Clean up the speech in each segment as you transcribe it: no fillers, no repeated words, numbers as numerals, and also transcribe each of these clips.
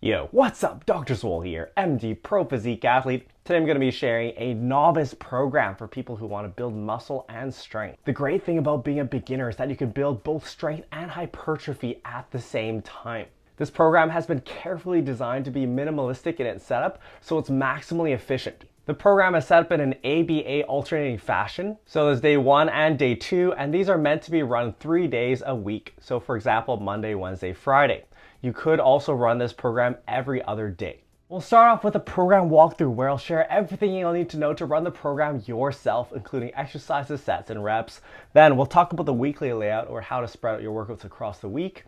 Yo, what's up? Dr. Swole here, MD Pro Physique Athlete. Today I'm going to be sharing a novice program for people who want to build muscle and strength. The great thing about being a beginner is that you can build both strength and hypertrophy at the same time. This program has been carefully designed to be minimalistic in its setup, so it's maximally efficient. The program is set up in an ABA alternating fashion. So there's day 1 and day 2, and these are meant to be run 3 days a week. So for example, Monday, Wednesday, Friday. You could also run this program every other day. We'll start off with a program walkthrough where I'll share everything you'll need to know to run the program yourself, including exercises, sets, and reps. Then we'll talk about the weekly layout or how to spread out your workouts across the week.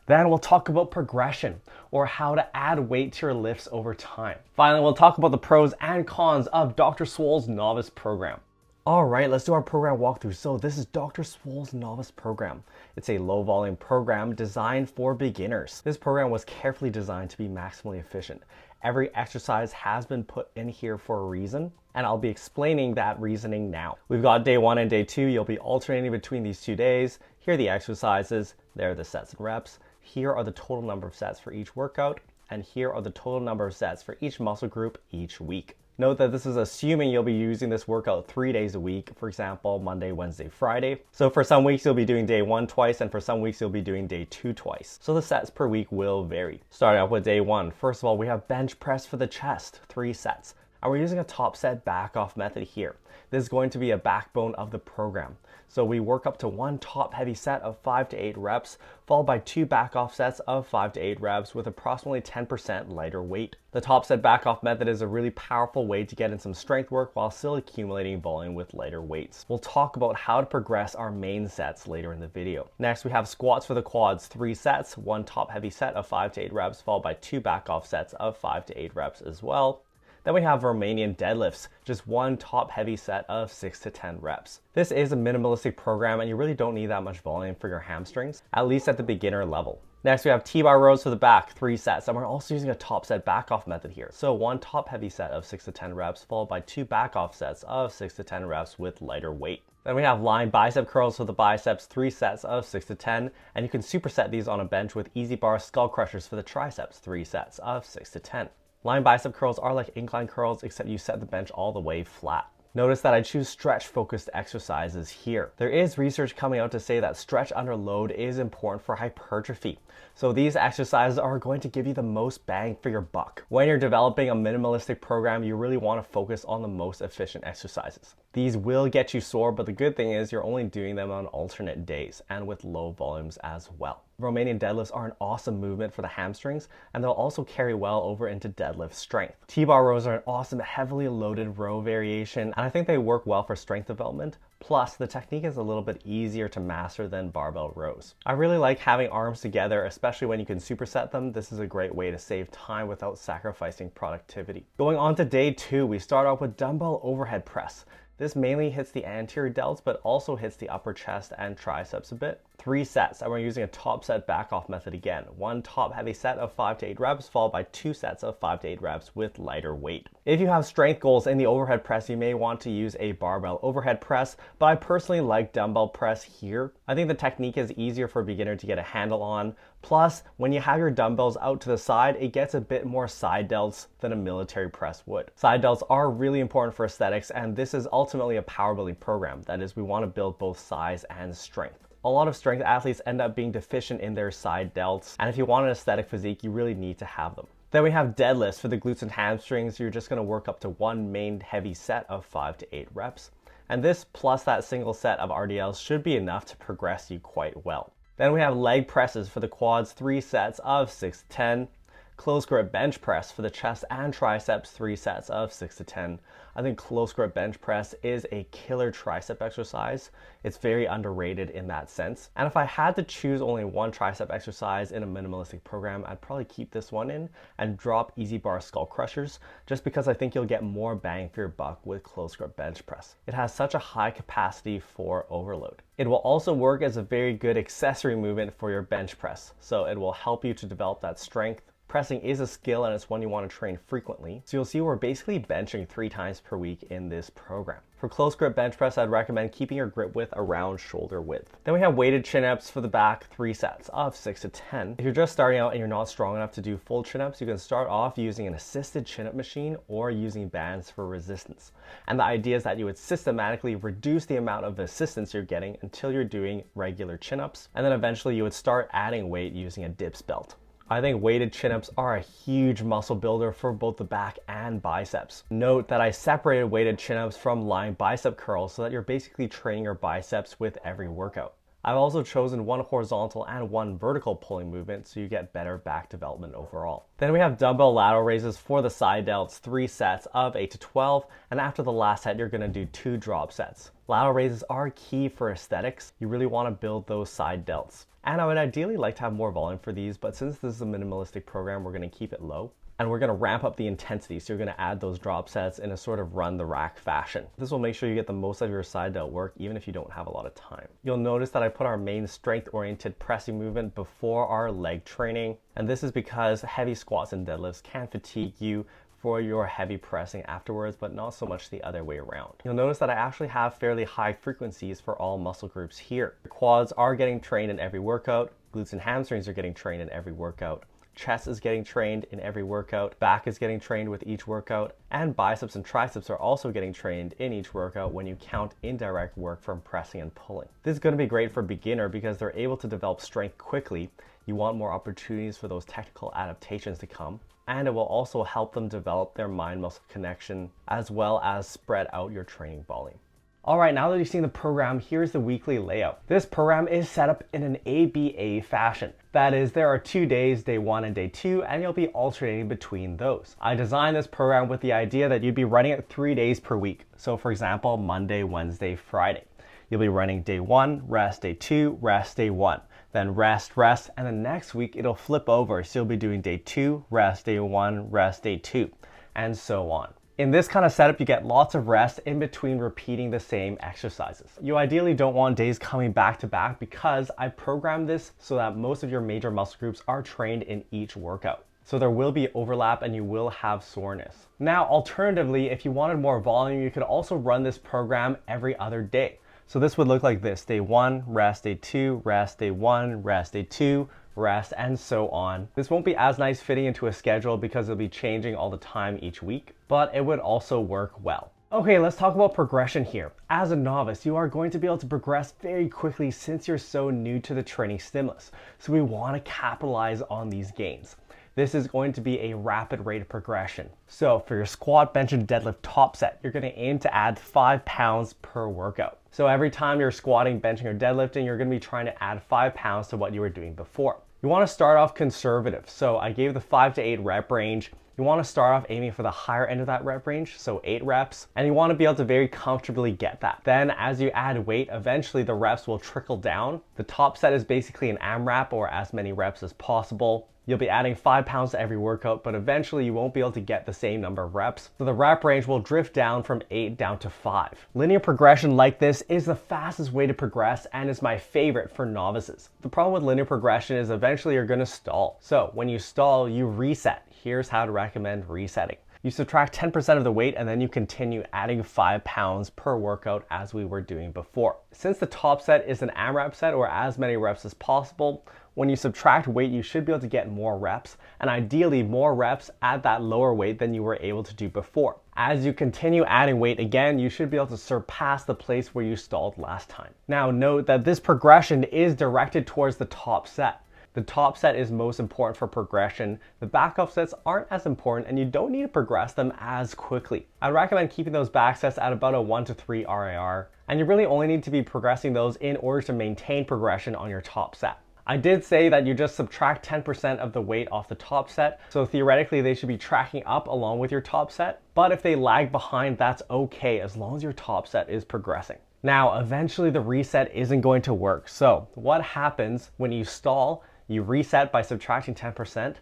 Then we'll talk about progression or how to add weight to your lifts over time. Finally, we'll talk about the pros and cons of Dr. Swole's novice program. All right, let's do our program walkthrough. So this is Dr. Swole's novice program. It's a low volume program designed for beginners. This program was carefully designed to be maximally efficient. Every exercise has been put in here for a reason, and I'll be explaining that reasoning now. We've got day 1 and day 2. You'll be alternating between these 2 days. Here are the exercises. There are the sets and reps. Here are the total number of sets for each workout, and here are the total number of sets for each muscle group each week. Note that this is assuming you'll be using this workout 3 days a week, for example, Monday, Wednesday, Friday. So for some weeks, you'll be doing day 1 twice, and for some weeks, you'll be doing day 2 twice. So the sets per week will vary. Starting off with day 1, first of all, we have bench press for the chest, 3 sets. And we're using a top set back off method here. This is going to be a backbone of the program. So we work up to 1 top heavy set of 5 to 8 reps, followed by 2 back off sets of 5 to 8 reps with approximately 10% lighter weight. The top set back off method is a really powerful way to get in some strength work while still accumulating volume with lighter weights. We'll talk about how to progress our main sets later in the video. Next, we have squats for the quads, 3 sets, 1 top heavy set of 5 to 8 reps, followed by 2 back off sets of 5 to 8 reps as well. Then we have Romanian deadlifts, just 1 top heavy set of 6 to 10 reps. This is a minimalistic program and you really don't need that much volume for your hamstrings, at least at the beginner level. Next we have T-bar rows for the back, 3 sets, and we're also using a top set back off method here. So 1 top heavy set of 6 to 10 reps, followed by 2 back off sets of 6 to 10 reps with lighter weight. Then we have line bicep curls for the biceps, 3 sets of 6 to 10, and you can superset these on a bench with easy bar skull crushers for the triceps, 3 sets of 6 to 10. Line bicep curls are like incline curls, except you set the bench all the way flat. Notice that I choose stretch-focused exercises here. There is research coming out to say that stretch under load is important for hypertrophy. So these exercises are going to give you the most bang for your buck. When you're developing a minimalistic program, you really want to focus on the most efficient exercises. These will get you sore, but the good thing is you're only doing them on alternate days and with low volumes as well. Romanian deadlifts are an awesome movement for the hamstrings, and they'll also carry well over into deadlift strength. T-bar rows are an awesome heavily loaded row variation, and I think they work well for strength development. Plus, the technique is a little bit easier to master than barbell rows. I really like having arms together, especially when you can superset them. This is a great way to save time without sacrificing productivity. Going on to day 2, we start off with dumbbell overhead press. This mainly hits the anterior delts, but also hits the upper chest and triceps a bit. 3 sets, and we're using a top set back off method again. 1 top heavy set of 5 to 8 reps, followed by 2 sets of 5 to 8 reps with lighter weight. If you have strength goals in the overhead press, you may want to use a barbell overhead press, but I personally like dumbbell press here. I think the technique is easier for a beginner to get a handle on. Plus, when you have your dumbbells out to the side, it gets a bit more side delts than a military press would. Side delts are really important for aesthetics, and this is ultimately a power building program. That is, we want to build both size and strength. A lot of strength athletes end up being deficient in their side delts, and if you want an aesthetic physique, you really need to have them. Then we have deadlifts for the glutes and hamstrings. You're just going to work up to 1 main heavy set of 5 to 8 reps. And this plus that single set of RDLs should be enough to progress you quite well. Then we have leg presses for the quads, 3 sets of 6 to 10. Close grip bench press for the chest and triceps, 3 sets of 6 to 10. I think close grip bench press is a killer tricep exercise. It's very underrated in that sense. And if I had to choose only 1 tricep exercise in a minimalistic program, I'd probably keep this one in and drop easy bar skull crushers, just because I think you'll get more bang for your buck with close grip bench press. It has such a high capacity for overload. It will also work as a very good accessory movement for your bench press. So it will help you to develop that strength Pressing is a skill and it's one you want to train frequently. So you'll see we're basically benching 3 times per week in this program. For close grip bench press, I'd recommend keeping your grip width around shoulder width. Then we have weighted chin-ups for the back, 3 sets of 6 to 10. If you're just starting out and you're not strong enough to do full chin-ups, you can start off using an assisted chin-up machine or using bands for resistance. And the idea is that you would systematically reduce the amount of assistance you're getting until you're doing regular chin-ups. And then eventually you would start adding weight using a dips belt. I think weighted chin-ups are a huge muscle builder for both the back and biceps. Note that I separated weighted chin-ups from lying bicep curls so that you're basically training your biceps with every workout. I've also chosen 1 horizontal and 1 vertical pulling movement so you get better back development overall. Then we have dumbbell lateral raises for the side delts, 3 sets of 8 to 12, and after the last set you're going to do 2 drop sets. Lateral raises are key for aesthetics. You really want to build those side delts. And I would ideally like to have more volume for these, but since this is a minimalistic program, we're going to keep it low. And we're going to ramp up the intensity, so you're going to add those drop sets in a sort of run the rack fashion. This will make sure you get the most out of your side delt work, even if you don't have a lot of time. You'll notice that I put our main strength-oriented pressing movement before our leg training. And this is because heavy squats and deadlifts can fatigue you for your heavy pressing afterwards, but not so much the other way around. You'll notice that I actually have fairly high frequencies for all muscle groups here. The quads are getting trained in every workout, glutes and hamstrings are getting trained in every workout, chest is getting trained in every workout, back is getting trained with each workout, and biceps and triceps are also getting trained in each workout when you count indirect work from pressing and pulling. This is going to be great for a beginner because they're able to develop strength quickly. You want more opportunities for those technical adaptations to come. And it will also help them develop their mind-muscle connection as well as spread out your training volume. All right, now that you've seen the program, here's the weekly layout. This program is set up in an ABA fashion. That is, there are 2 days, day 1 and day 2, and you'll be alternating between those. I designed this program with the idea that you'd be running it 3 days per week. So for example, Monday, Wednesday, Friday. You'll be running day 1, rest day 2, rest day 1. Then rest, and then next week it'll flip over. So you'll be doing day 2, rest day 1, rest day 2, and so on. In this kind of setup, you get lots of rest in between repeating the same exercises. You ideally don't want days coming back to back because I programmed this so that most of your major muscle groups are trained in each workout. So there will be overlap and you will have soreness. Now, alternatively, if you wanted more volume, you could also run this program every other day. So this would look like this: day 1, rest, day 2, rest, day 1, rest, day 2, rest, and so on. This won't be as nice fitting into a schedule because it'll be changing all the time each week, but it would also work well. Okay, let's talk about progression here. As a novice, you are going to be able to progress very quickly since you're so new to the training stimulus. So we want to capitalize on these gains. This is going to be a rapid rate of progression. So for your squat, bench, and deadlift top set, you're going to aim to add 5 pounds per workout. So every time you're squatting, benching, or deadlifting, you're going to be trying to add 5 pounds to what you were doing before. You want to start off conservative. So I gave the 5 to 8 rep range. You want to start off aiming for the higher end of that rep range, so 8 reps, and you want to be able to very comfortably get that. Then as you add weight, eventually the reps will trickle down. The top set is basically an AMRAP, or as many reps as possible. You'll be adding 5 pounds to every workout, but eventually you won't be able to get the same number of reps. So the rep range will drift down from 8 down to 5. Linear progression like this is the fastest way to progress and is my favorite for novices. The problem with linear progression is eventually you're going to stall. So when you stall, you reset. Here's how to recommend resetting. You subtract 10% of the weight and then you continue adding 5 pounds per workout as we were doing before. Since the top set is an AMRAP set, or as many reps as possible, when you subtract weight, you should be able to get more reps, and ideally more reps at that lower weight than you were able to do before. As you continue adding weight again, you should be able to surpass the place where you stalled last time. Now note that this progression is directed towards the top set. The top set is most important for progression. The back off sets aren't as important and you don't need to progress them as quickly. I recommend keeping those back sets at about a 1 to 3 RIR, and you really only need to be progressing those in order to maintain progression on your top set. I did say that you just subtract 10% of the weight off the top set, so theoretically they should be tracking up along with your top set, but if they lag behind, that's okay as long as your top set is progressing. Now, eventually the reset isn't going to work, so what happens when you stall? You reset by subtracting 10%,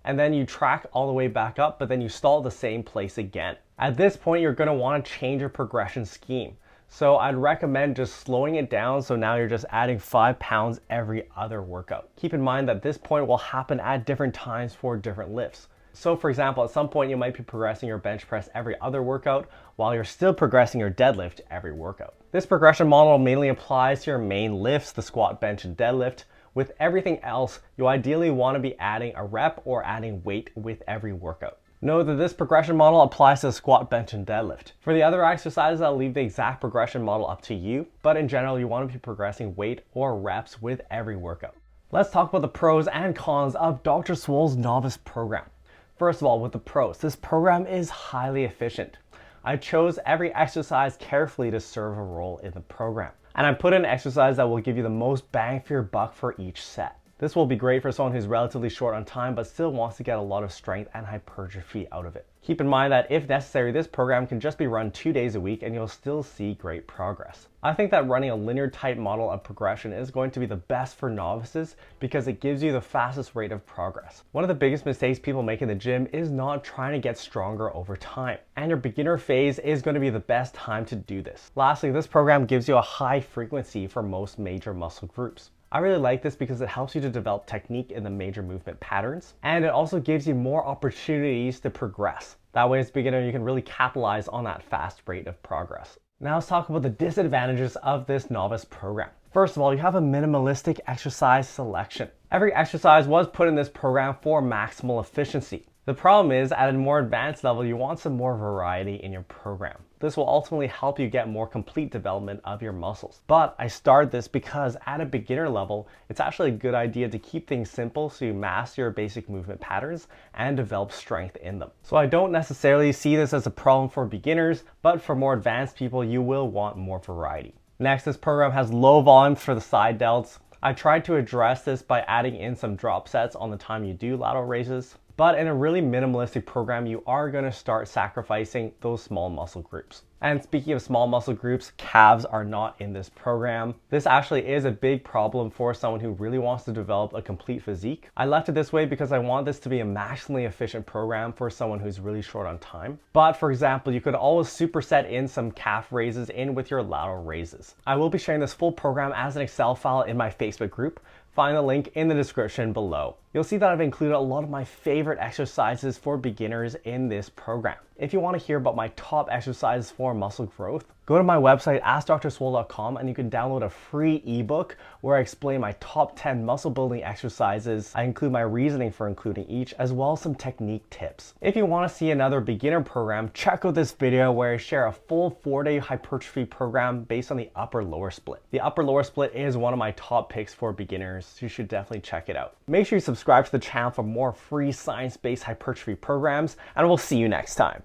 and then you track all the way back up, but then you stall the same place again. At this point, you're going to want to change your progression scheme. So I'd recommend just slowing it down, so now you're just adding 5 pounds every other workout. Keep in mind that this point will happen at different times for different lifts. So for example, at some point you might be progressing your bench press every other workout while you're still progressing your deadlift every workout. This progression model mainly applies to your main lifts, the squat, bench, and deadlift. With everything else, you ideally want to be adding a rep or adding weight with every workout. Know that this progression model applies to the squat, bench, and deadlift. For the other exercises, I'll leave the exact progression model up to you, but in general, you want to be progressing weight or reps with every workout. Let's talk about the pros and cons of Dr. Swole's novice program. First of all, with the pros, this program is highly efficient. I chose every exercise carefully to serve a role in the program. And I put in exercise that will give you the most bang for your buck for each set. This will be great for someone who's relatively short on time but still wants to get a lot of strength and hypertrophy out of it. Keep in mind that if necessary, this program can just be run 2 days a week and you'll still see great progress. I think that running a linear type model of progression is going to be the best for novices because it gives you the fastest rate of progress. One of the biggest mistakes people make in the gym is not trying to get stronger over time. And your beginner phase is going to be the best time to do this. Lastly, this program gives you a high frequency for most major muscle groups. I really like this because it helps you to develop technique in the major movement patterns, and it also gives you more opportunities to progress. That way as a beginner, you can really capitalize on that fast rate of progress. Now let's talk about the disadvantages of this novice program. First of all, you have a minimalistic exercise selection. Every exercise was put in this program for maximal efficiency. The problem is, at a more advanced level, you want some more variety in your program. This will ultimately help you get more complete development of your muscles. But I started this because at a beginner level, it's actually a good idea to keep things simple so you master your basic movement patterns and develop strength in them. So I don't necessarily see this as a problem for beginners, but for more advanced people, you will want more variety. Next, this program has low volumes for the side delts. I tried to address this by adding in some drop sets on the time you do lateral raises. But in a really minimalistic program, you are going to start sacrificing those small muscle groups. And speaking of small muscle groups, calves are not in this program. This actually is a big problem for someone who really wants to develop a complete physique. I left it this way because I want this to be a maximally efficient program for someone who's really short on time. But for example, you could always superset in some calf raises in with your lateral raises. I will be sharing this full program as an Excel file in my Facebook group. Find the link in the description below. You'll see that I've included a lot of my favorite exercises for beginners in this program. If you want to hear about my top exercises for muscle growth, go to my website, askdrswole.com, and you can download a free ebook where I explain my top 10 muscle building exercises. I include my reasoning for including each, as well as some technique tips. If you want to see another beginner program, check out this video where I share a full 4-day hypertrophy program based on the upper-lower split. The upper-lower split is one of my top picks for beginners, so you should definitely check it out. Make sure you subscribe to the channel for more free science-based hypertrophy programs, and we'll see you next time.